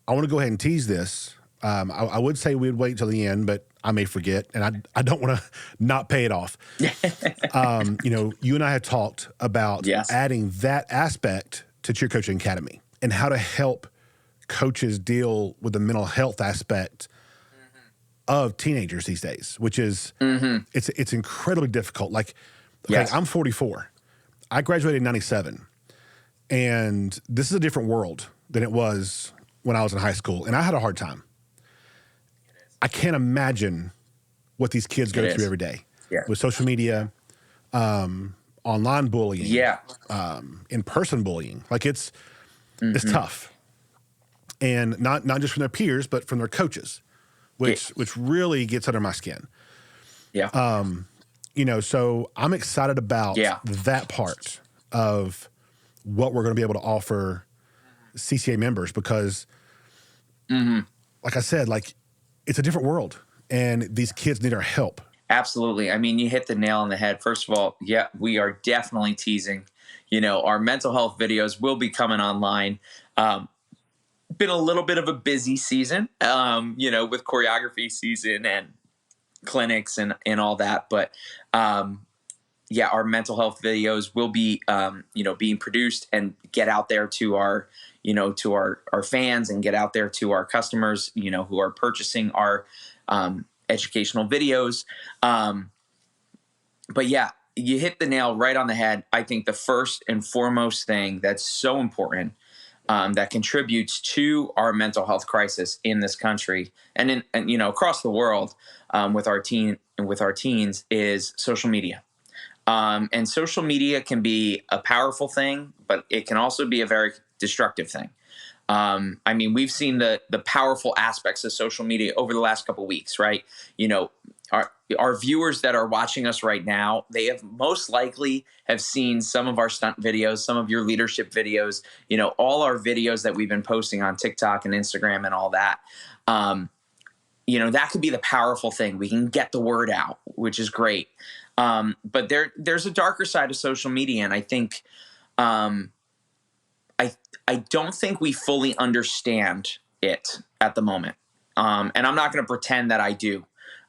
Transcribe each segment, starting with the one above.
I want to go ahead and tease this. I would say we'd wait till the end, but I may forget, and I don't want to not pay it off. You and I had talked about Yes. adding that aspect to Cheer Coaching Academy and how to help coaches deal with the mental health aspect of teenagers these days, which is it's incredibly difficult. Like, okay, Yes. I'm 44. I graduated in 97, and this is a different world than it was when I was in high school, and I had a hard time. I can't imagine what these kids go through every day with social media, online bullying, in-person bullying. Like it's tough, and not just from their peers, but from their coaches, which really gets under my skin. Yeah. So I'm excited about that part of what we're going to be able to offer CCA members because, like I said, like it's a different world, and these kids need our help. Absolutely. I mean, you hit the nail on the head. First of all, we are definitely teasing. Our mental health videos will be coming online. Been a little bit of a busy season, with choreography season and clinics and all that. But our mental health videos will be, being produced and get out there to our, to our fans and get out there to our customers, who are purchasing our educational videos. But you hit the nail right on the head. I think the first and foremost thing that's so important that contributes to our mental health crisis in this country and across the world with our teens is social media. And social media can be a powerful thing, but it can also be a very destructive thing. We've seen the powerful aspects of social media over the last couple of weeks, right? Our viewers that are watching us right now, they have most likely have seen some of our stunt videos, some of your leadership videos, all our videos that we've been posting on TikTok and Instagram and all that. That could be the powerful thing. We can get the word out, which is great. But there's a darker side of social media, and I think I don't think we fully understand it at the moment. And I'm not going to pretend that I do.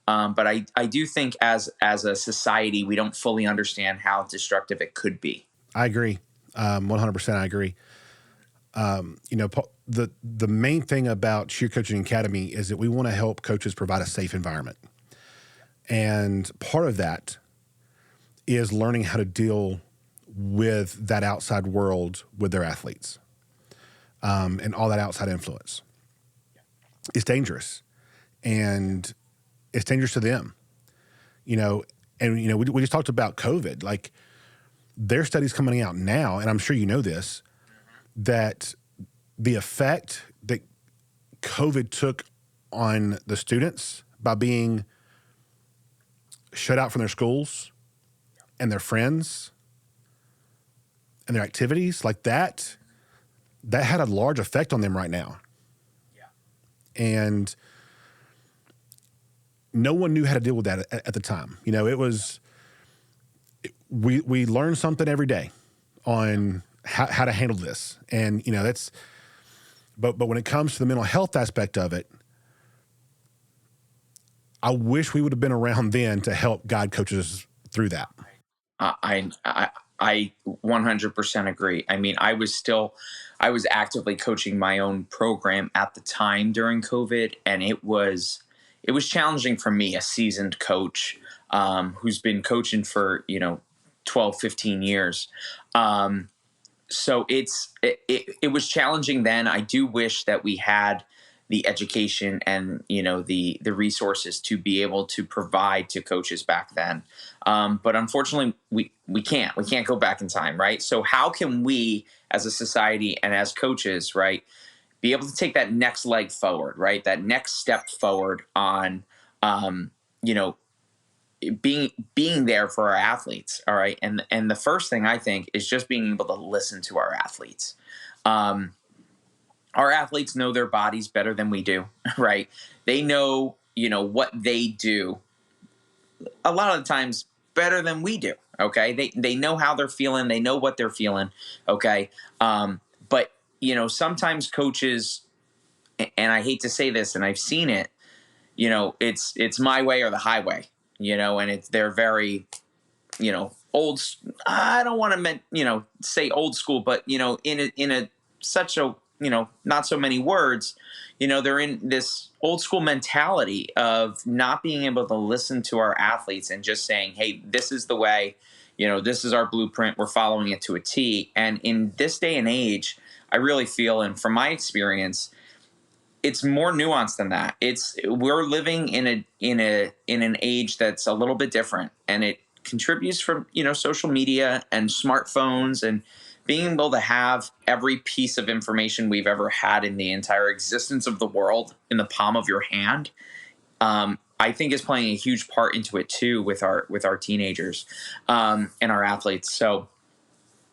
But I do think as a society, we don't fully understand how destructive it could be. I agree. 100% I agree. The main thing about Cheer Coaching Academy is that we want to help coaches provide a safe environment. And part of that is learning how to deal with that outside world with their athletes and all that outside influence. It's dangerous. And it's dangerous to them, we just talked about COVID. Like there's studies coming out now, and I'm sure you know this, that the effect that COVID took on the students by being shut out from their schools and their friends and their activities like that had a large effect on them right now. Yeah. And no one knew how to deal with that at the time. We learn something every day on how to handle this. And, but when it comes to the mental health aspect of it, I wish we would have been around then to help guide coaches through that. I 100% agree. I was actively coaching my own program at the time during COVID, and it was challenging for me, a seasoned coach who's been coaching for 12, 15 years. So it was challenging then. I do wish that we had the education and the resources to be able to provide to coaches back then. But unfortunately, we can't go back in time, right? So how can we as a society and as coaches, right, be able to take that next leg forward, right? That next step forward on, being there for our athletes. All right. And the first thing I think is just being able to listen to our athletes. Our athletes know their bodies better than we do, right? They know, what they do a lot of the times better than we do. Okay. They know how they're feeling. They know what they're feeling. Okay. But sometimes coaches and I hate to say this, and I've seen it, it's my way or the highway, and they're very, old. I don't want to, say old school, but in a such a, not so many words, they're in this old school mentality of not being able to listen to our athletes and just saying, hey, this is the way, this is our blueprint. We're following it to a T. And in this day and age, I really feel, and from my experience, it's more nuanced than that. We're living in an age that's a little bit different, and it contributes from social media and smartphones and being able to have every piece of information we've ever had in the entire existence of the world in the palm of your hand. I think is playing a huge part into it too with our teenagers and our athletes. So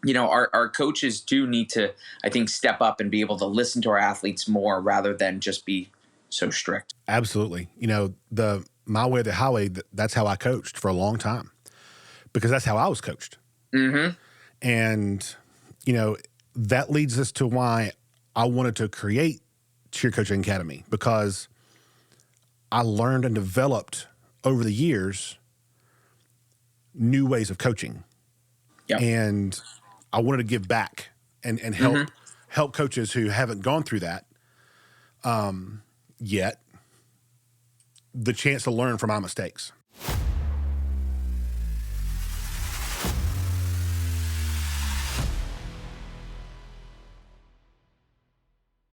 our coaches do need to, I think, step up and be able to listen to our athletes more rather than just be so strict. Absolutely. The my way or the highway, that's how I coached for a long time because that's how I was coached. Mm-hmm. And, that leads us to why I wanted to create Cheer Coaching Academy, because I learned and developed over the years new ways of coaching. Yep. And I wanted to give back and help coaches who haven't gone through that yet the chance to learn from my mistakes.